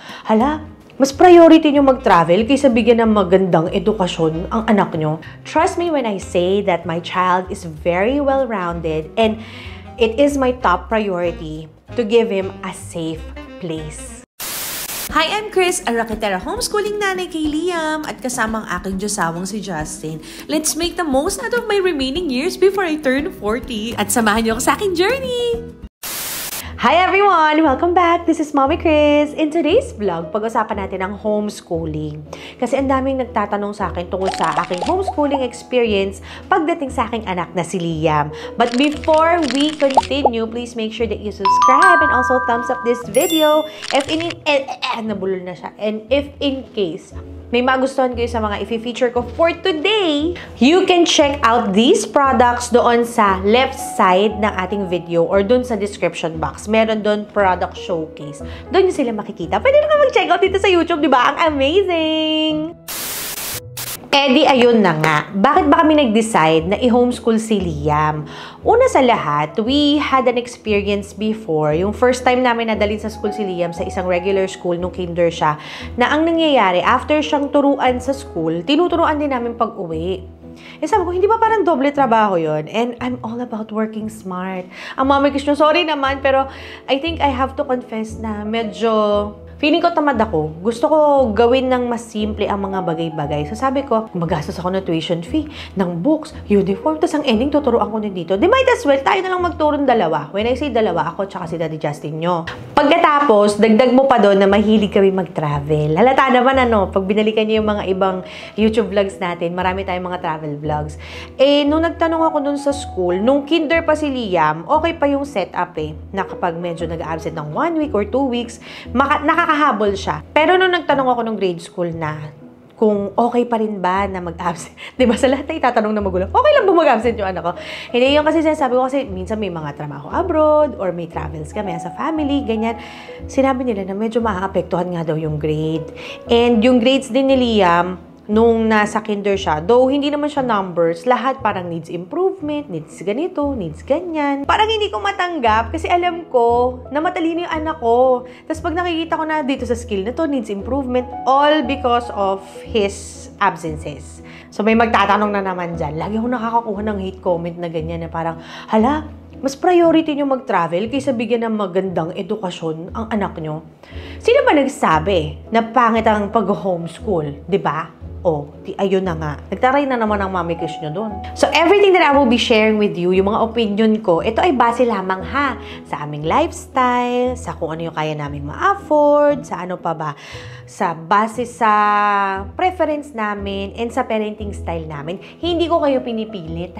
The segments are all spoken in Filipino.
Hala, mas priority nyo mag-travel kaysa bigyan ng magandang edukasyon ang anak nyo. Trust me when I say that my child is very well-rounded and it is my top priority to give him a safe place. Hi, I'm Chris, a Rakitera homeschooling nanay kay Liam at kasama ang aking Diyosawang si Justin. Let's make the most out of my remaining years before I turn 40 at samahan niyo ako sa aking journey! Hi everyone! Welcome back! This is Mommy Chris. In today's vlog, pag-usapan natin ang homeschooling. Kasi ang daming nagtatanong sa akin tungkol sa aking homeschooling experience pagdating sa aking anak na si Liam. But before we continue, please make sure that you subscribe and also thumbs up this video if nabulol na siya. And if in case may magustuhan kayo sa mga i-feature ko for today, you can check out these products doon sa left side ng ating video or doon sa description box. Meron doon product showcase. Doon nyo sila makikita. Pwede na mag-check out dito sa YouTube, di ba? Ang amazing! Eh ayun na nga. Bakit ba kami nag-decide na i-homeschool si Liam? Una sa lahat, we had an experience before. Yung first time namin nadalhin sa school si Liam sa isang regular school nung kinder siya, na ang nangyayari, after siyang turuan sa school, tinuturuan din namin pag-uwi. Eh sabi ko, hindi ba parang doble trabaho yon? And I'm all about working smart. Ang mami Krishna, sorry naman, pero I think I have to confess na medyo feeling ko tamad ako. Gusto ko gawin ng mas simple ang mga bagay-bagay. So sabi ko, magastos ako ng tuition fee, ng books, uniform, tapos ang ending tuturuan ko na dito. Di might as well, tayo na lang magturong dalawa. When I say dalawa, ako tsaka si Daddy Justin nyo. Pagkatapos, dagdag mo pa doon na mahilig kami mag-travel. Halata naman pag binalikan niyo yung mga ibang YouTube vlogs natin, marami tayong mga travel vlogs. Eh, nung nagtanong ako dun sa school, nung kinder pa si Liam, okay pa yung setup na kapag medyo nag-absent ng 1 week or 2 weeks, nakakahabol siya. Pero nung nagtanong ako nung grade school na, kung okay pa rin ba na mag-absent. Diba sa lahat ay tatanong na magulang, okay lang ba mag-absent yung anak ko? Hindi yung kasi sinasabi ko kasi minsan may mga trabaho abroad or may travels kami as a family, ganyan. Sinabi nila na medyo maaapektuhan nga daw yung grade. And yung grades din ni Liam, nung nasa kinder siya, though hindi naman siya numbers, lahat parang needs improvement, needs ganito, needs ganyan. Parang hindi ko matanggap kasi alam ko na matalino yung anak ko. Tapos pag nakikita ko na dito sa skill na to, needs improvement, all because of his absences. So may magtatanong na naman dyan. Lagi ako nakakakuha ng hate comment na ganyan na parang, hala, mas priority nyo mag-travel kaysa bigyan ng magandang edukasyon ang anak nyo. Sino ba nagsabi na pangit ang pag-homeschool? Diba? Ayun na nga. Nagtaray na naman ang mami Kish nyo doon. So, everything that I will be sharing with you, yung mga opinion ko, ito ay base lamang sa aming lifestyle, sa kung ano yung kaya namin ma-afford, sa ano pa ba, sa base sa preference namin, and sa parenting style namin. Hindi ko kayo pinipilit,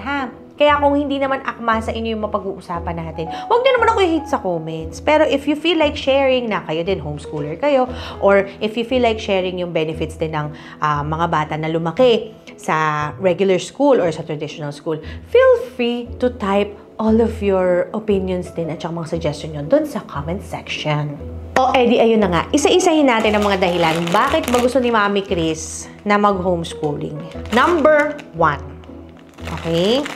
Kaya kung hindi naman akma sa inyo yung mapag-uusapan natin, huwag na naman ako i-hate sa comments. Pero if you feel like sharing na kayo din, homeschooler kayo, or if you feel like sharing yung benefits din ng mga bata na lumaki sa regular school or sa traditional school, feel free to type all of your opinions din at saka mga suggestion nyo dun sa comment section. Edi ayun na nga. Isa-isahin natin ang mga dahilan. Bakit ba gusto ni Mami Chris na mag-homeschooling? Number 1. Okay?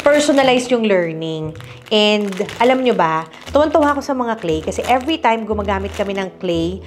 Personalize yung learning. And alam nyo ba, tuwan-tuwa ako sa mga clay kasi every time gumagamit kami ng clay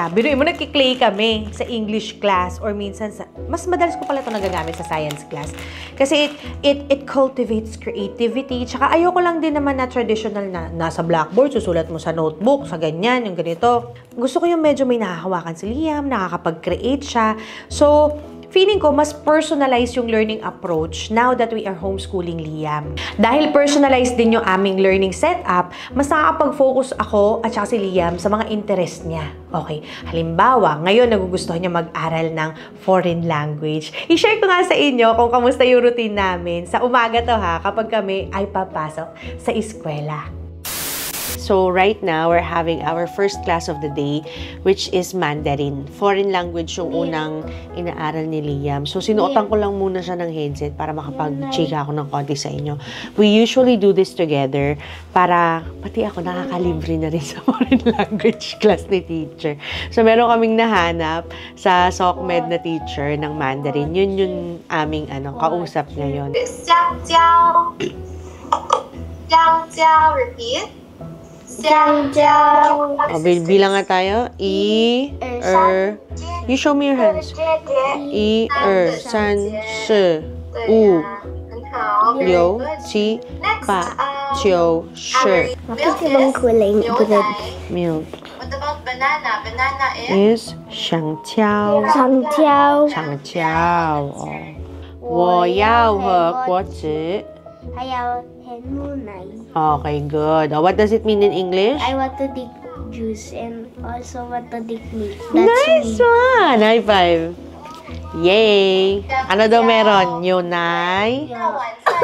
biruin mo, nagki-clay kami sa English class or minsan mas madalas ko pala ito nagagamit sa science class. Kasi it cultivates creativity. Tsaka ayoko lang din naman na traditional na nasa blackboard, susulat mo sa notebook, sa ganyan, yung ganito. Gusto ko yung medyo may nakahawakan si Liam, nakakapag-create siya. So, feeling ko, mas personalized yung learning approach now that we are homeschooling Liam. Dahil personalized din yung aming learning setup, mas nakakapag-focus ako at saka si Liam sa mga interest niya. Okay, halimbawa, ngayon nagugustuhan niya mag-aral ng foreign language. I-share ko nga sa inyo kung kamusta yung routine namin. Sa umaga to kapag kami ay papasok sa eskwela. So right now, we're having our first class of the day, which is Mandarin. Foreign language yung unang inaaral ni Liam. So sinuotan ko lang muna siya ng headset para makapag-chika ako ng konti sa inyo. We usually do this together para pati ako nakakalibre na rin sa foreign language class ni teacher. So meron kaming nahanap sa SOCMED na teacher ng Mandarin. Yun yung aming kausap ngayon. Jiao, repeat. 香蕉 Bilang nga tayo. You show me your hands. 1、2、3、4、5、6、7、8、9、10。 Bakit ibang kulay ng bread? Milk What about banana? Banana is? is 香蕉。香蕉香蕉。哦，我要喝果汁。还有甜母奶 Okay, good. What does it mean in English? I want to drink juice and also want to drink milk. Nice one! High five! Yay! Ano daw meron? Yunay?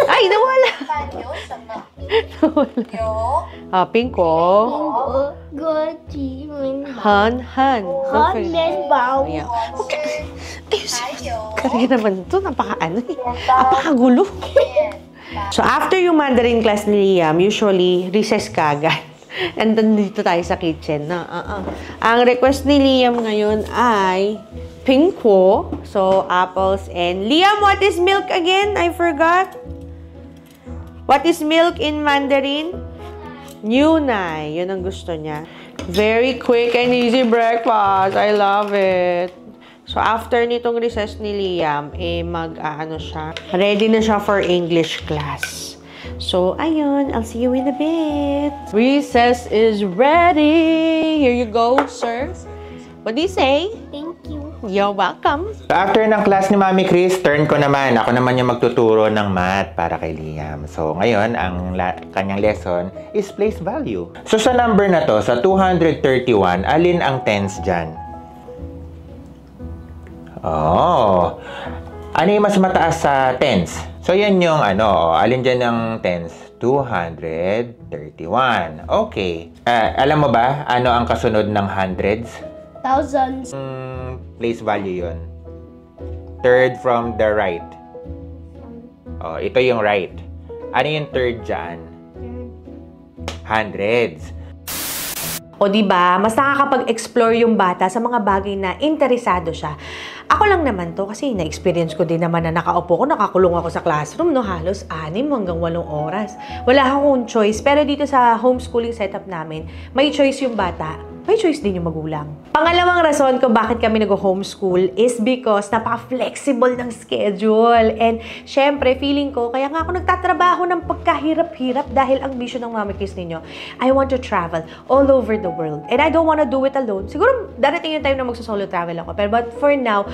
Ay, nawala! 有什么？ Nawala. 有 Pinko. Han. Ayan. 还有 Kaya naman ito, napakagulo. So, after yung Mandarin class ni Liam, usually, recess kagad. And then, dito tayo sa kitchen. Ang request ni Liam ngayon ay pingko. So, apples and... Liam, what is milk again? I forgot. What is milk in Mandarin? Yunay. Yun ang gusto niya. Very quick and easy breakfast. I love it. So, after nitong recess ni Liam, siya. Ready na siya for English class. So, ayun. I'll see you in a bit. Recess is ready. Here you go, sir. What do you say? Thank you. You're welcome. After ng class ni Mami Chris, turn ko naman. Ako naman yung magtuturo ng math para kay Liam. So, ngayon, ang kanyang lesson is place value. So, sa number na to, sa 231, alin ang tens dyan? Oh. Ano yung mas mataas sa tens? So, yan yung alin dyan ng tens? 231. Okay. Alam mo ba, ano ang kasunod ng hundreds? Thousands. Place value yun. Third from the right. Oh, ito yung right. Ano yung third dyan? Hundreds. O diba, mas nakakapag-explore yung bata sa mga bagay na interesado siya. Ako lang naman to kasi na-experience ko din naman na nakaupo ko, nakakulong ako sa classroom, no, halos 6 hanggang 8 oras. Wala akong choice, pero dito sa homeschooling setup namin, may choice yung bata, may choice din yung magulang. Pangalawang rason kung bakit kami nag-homeschool is because napaka-flexible ng schedule. And syempre, feeling ko, kaya nga ako nagtatrabaho ng pagkahirap-hirap dahil ang vision ng Mami Chris ninyo, I want to travel all over the world. And I don't want to do it alone. Siguro, darating yung time na magsa-solo travel ako. But for now,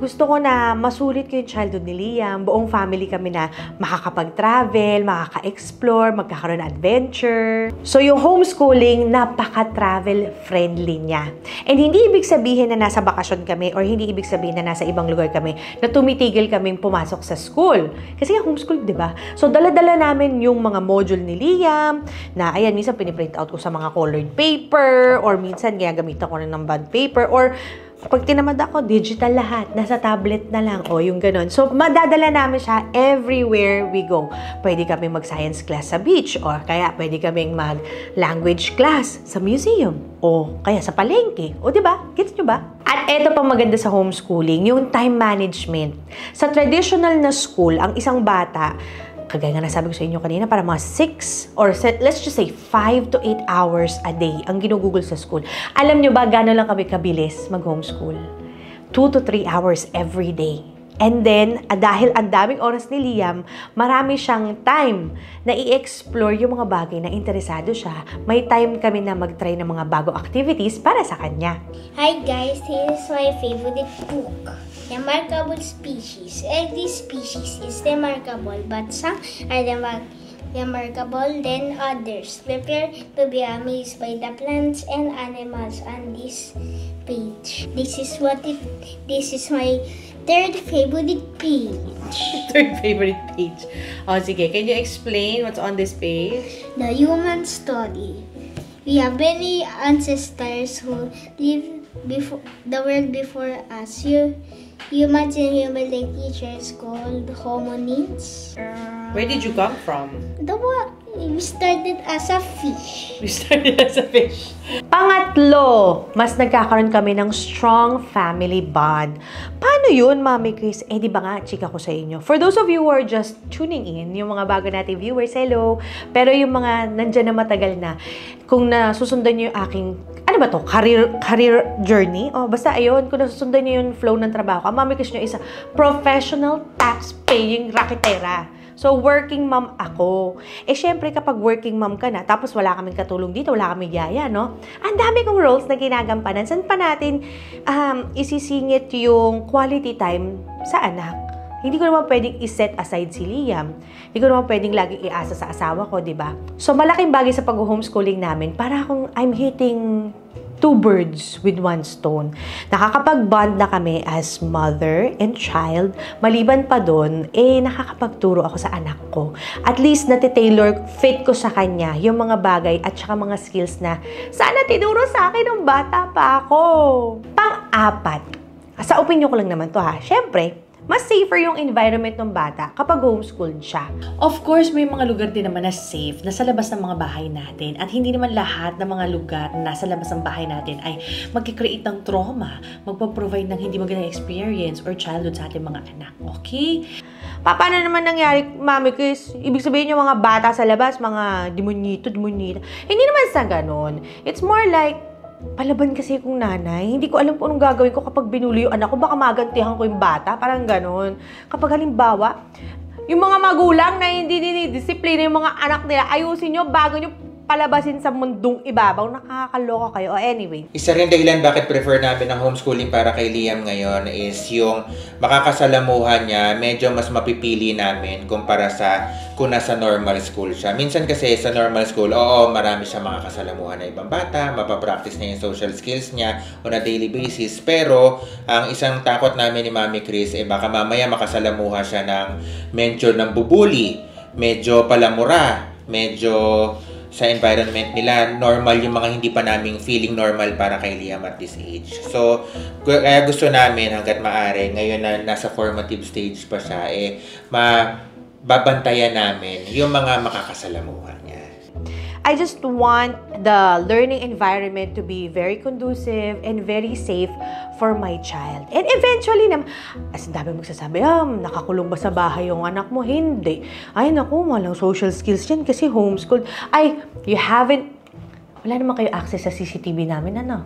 gusto ko na masulit ko yung childhood ni Liam. Buong family kami na makakapag-travel, makaka-explore, magkakaroon ng adventure. So, yung homeschooling, napaka-travel friendly niya. And hindi ibig sabihin na nasa bakasyon kami or hindi ibig sabihin na nasa ibang lugar kami na tumitigil kaming pumasok sa school. Kasi nga homeschool, di ba? So, dala-dala namin yung mga module ni Liam na, ayan, minsan piniprint out ko sa mga colored paper or minsan ginagamit ako ng bond paper or pag tinamad ako, digital lahat. Nasa tablet na lang. O, yung ganun. So, madadala namin siya everywhere we go. Pwede kami mag-science class sa beach. O, kaya pwede kaming mag-language class sa museum. O, kaya sa palengke. O, diba? Gets nyo ba? At eto pa maganda sa homeschooling, yung time management. Sa traditional na school, ang isang bata, kagaya nga nasabi ko sa inyo kanina, para mga 6 or let's just say 5 to 8 hours a day ang ginugugol sa school. Alam nyo ba gano'n lang kami kabilis mag-homeschool? 2 to 3 hours every day. And then, dahil ang daming oras ni Liam, marami siyang time na i-explore yung mga bagay na interesado siya. May time kami na mag-try ng mga bagong activities para sa kanya. Hi guys, this is my favorite book. Remarkable species. Every species is remarkable, but some are remarkable than others. Prepare to be amazed by the plants and animals on this page. This is my third favorite page. Third favorite page. O, sige. Can you explain what's on this page? The human story. We have many ancestors who lived before the world before us. Humans and human-like creatures called hominids. Where did you come from? We started as a fish. We started as a fish. Pangatlo, mas nagkakaroon kami ng strong family bond. Paano yun, Mami Chris? Eh, di ba nga, chika ko sa inyo. For those of you who are just tuning in, yung mga bago nating viewers, hello. Pero yung mga nandyan na matagal na, kung nasusundan nyo yung aking, ano ba to? Career journey? O, basta ayun, kung nasusundan nyo yung flow ng trabaho ko, Mami Chris nyo is a professional tax-paying raketera. So, working mom ako. Eh, syempre, kapag working mom ka na, tapos wala kaming katulong dito, wala kaming yaya, no? Ang dami kong roles na ginagampanan. Saan pa natin isisingit yung quality time sa anak? Hindi ko naman pwedeng iset aside si Liam. Hindi ko naman pwedeng laging iasa sa asawa ko, di ba? So, malaking bagay sa pag-homeschooling namin, para akong I'm hitting 2 birds with 1 stone. Nakakapag-bond na kami as mother and child. Maliban pa doon, nakakapagturo ako sa anak ko. At least, nati-tailor fit ko sa kanya yung mga bagay at saka mga skills na sana tinuro sa akin nung bata pa ako. Pang-apat, sa opinion ko lang naman to ha, syempre, mas safer yung environment ng bata kapag homeschooled siya. Of course, may mga lugar din naman na safe na sa labas ng mga bahay natin. At hindi naman lahat ng mga lugar na nasa labas ng bahay natin ay magkikreate ng trauma, magpaprovide ng hindi magandang experience or childhood sa ating mga anak. Okay? Paano naman nangyari, Mami Chris? Ibig sabihin yung mga bata sa labas, mga demonyito. Hindi naman sa ganon. It's more like, palaban kasi kung nanay. Hindi ko alam kung anong gagawin ko kapag binuli yung anak ko. Baka magantihan ko yung bata. Parang ganon. Kapag halimbawa, yung mga magulang na hindi dinidisiplina yung mga anak nila, ayusin nyo bago nyo palabasin sa mundong ibabaw. Nakakaloka kayo. Anyway. Isa rin dahilan bakit prefer namin ang homeschooling para kay Liam ngayon is yung makakasalamuhan niya, medyo mas mapipili namin kumpara sa kung nasa normal school siya. Minsan kasi sa normal school, oo, marami siya makakasalamuhan na ibang bata, mapapractice niya yung social skills niya on a daily basis. Pero, ang isang takot namin ni Mami Chris, baka mamaya makasalamuha siya ng mention ng bubuli, medyo palamura, medyo sa environment nila, normal yung mga hindi pa naming feeling normal para kay Liam at this age. So, kaya gusto namin hanggat maaari, ngayon na nasa formative stage pa siya, babantayan namin yung mga makakasalamuhan niya. I just want the learning environment to be very conducive and very safe for my child. And eventually, as dami magsasabi, nakakulong ba sa bahay yung anak mo? Hindi. Ay, naku, walang social skills yan kasi homeschooled. Ay, wala naman kayo access sa CCTV namin, ano?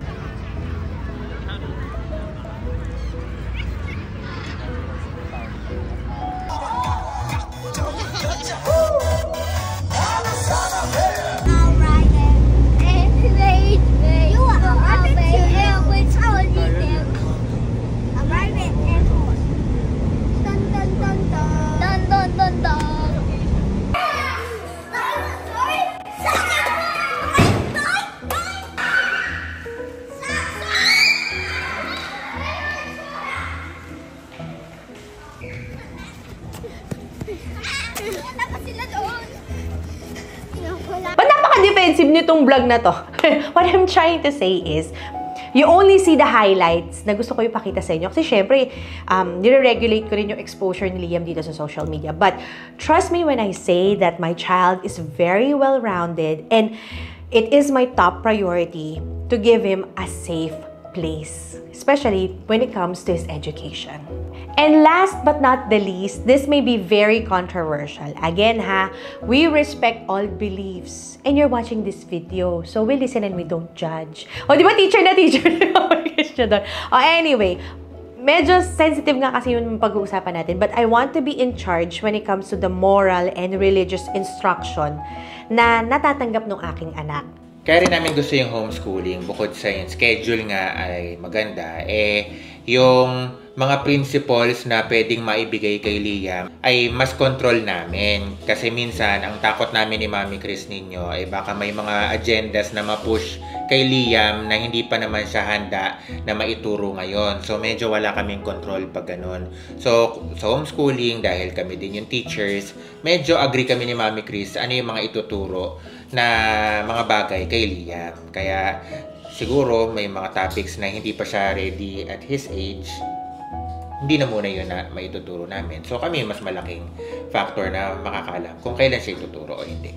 Defensive nitong vlog na to. What I'm trying to say is, you only see the highlights na gusto ko ipakita sa inyo. Kasi syempre, nire-regulate ko rin yung exposure ni Liam dito sa social media. But trust me when I say that my child is very well-rounded and it is my top priority to give him a safe place, especially when it comes to his education. And last but not the least, this may be very controversial. Again we respect all beliefs. And you're watching this video, so we listen and we don't judge. O, di ba teacher na teacher? Anyway, medyo sensitive nga kasi yung pag-uusapan natin. But I want to be in charge when it comes to the moral and religious instruction na natatanggap ng aking anak. Kaya rin namin gusto yung homeschooling, bukod sa yung schedule nga ay maganda, yung mga principles na pwedeng maibigay kay Liam ay mas control namin. Kasi minsan, ang takot namin ni Mami Chris ninyo ay baka may mga agendas na ma-push kay Liam na hindi pa naman siya handa na maituro ngayon. So, medyo wala kaming control pag ganun. So, sa homeschooling, dahil kami din yung teachers, medyo agree kami ni Mami Chris ano yung mga ituturo na mga bagay kay Liam. Kaya, siguro may mga topics na hindi pa siya ready at his age, hindi na muna yun na maituturo namin. So kami mas malaking factor na makakaalam kung kailan siya ituturo o hindi.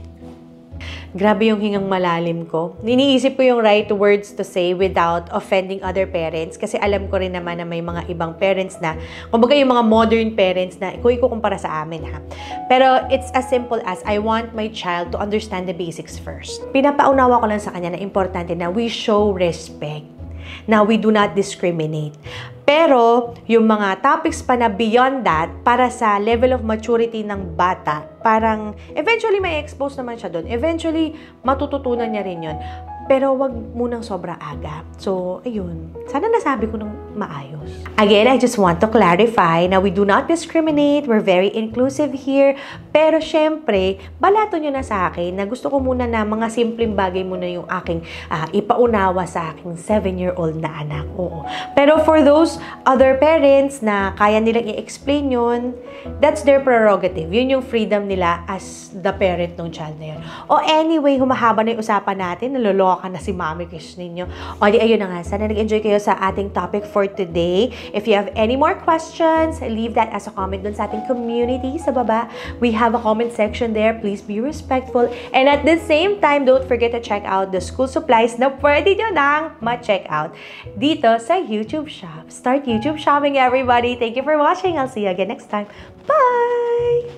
Grabe yung hingang malalim ko. Iniisip ko yung right words to say without offending other parents kasi alam ko rin naman na may mga ibang parents na, kumbaga yung mga modern parents na ikukumpara sa amin ha. Pero it's as simple as I want my child to understand the basics first. Pinapaunawa ko lang sa kanya na importante na we show respect. Now, we do not discriminate. Pero, yung mga topics pa na beyond that, para sa level of maturity ng bata, parang eventually may expose naman siya doon. Eventually, matututunan niya rin yun. Pero wag munang sobra aga. So, ayun. Sana nasabi ko ng maayos. Again, I just want to clarify na we do not discriminate. We're very inclusive here. Pero syempre, balato nyo na sa akin na gusto ko muna na mga simpleng bagay muna yung aking ipaunawa sa aking 7-year-old na anak. Oo. Pero for those other parents na kaya nilang i-explain yun, that's their prerogative. Yun yung freedom nila as the parent ng child na yun. O anyway, humahaba na yung usapan natin. Naloloka na si Mami Chris ninyo. O di ayun na nga. Sana nag-enjoy kayo sa ating topic for today. If you have any more questions, leave that as a comment dun sa ating community sa baba. We have a comment section there. Please be respectful. And at the same time, don't forget to check out the school supplies na pwede nyo nang ma-check out dito sa YouTube Shop. Start YouTube shopping, everybody. Thank you for watching. I'll see you again next time. Bye!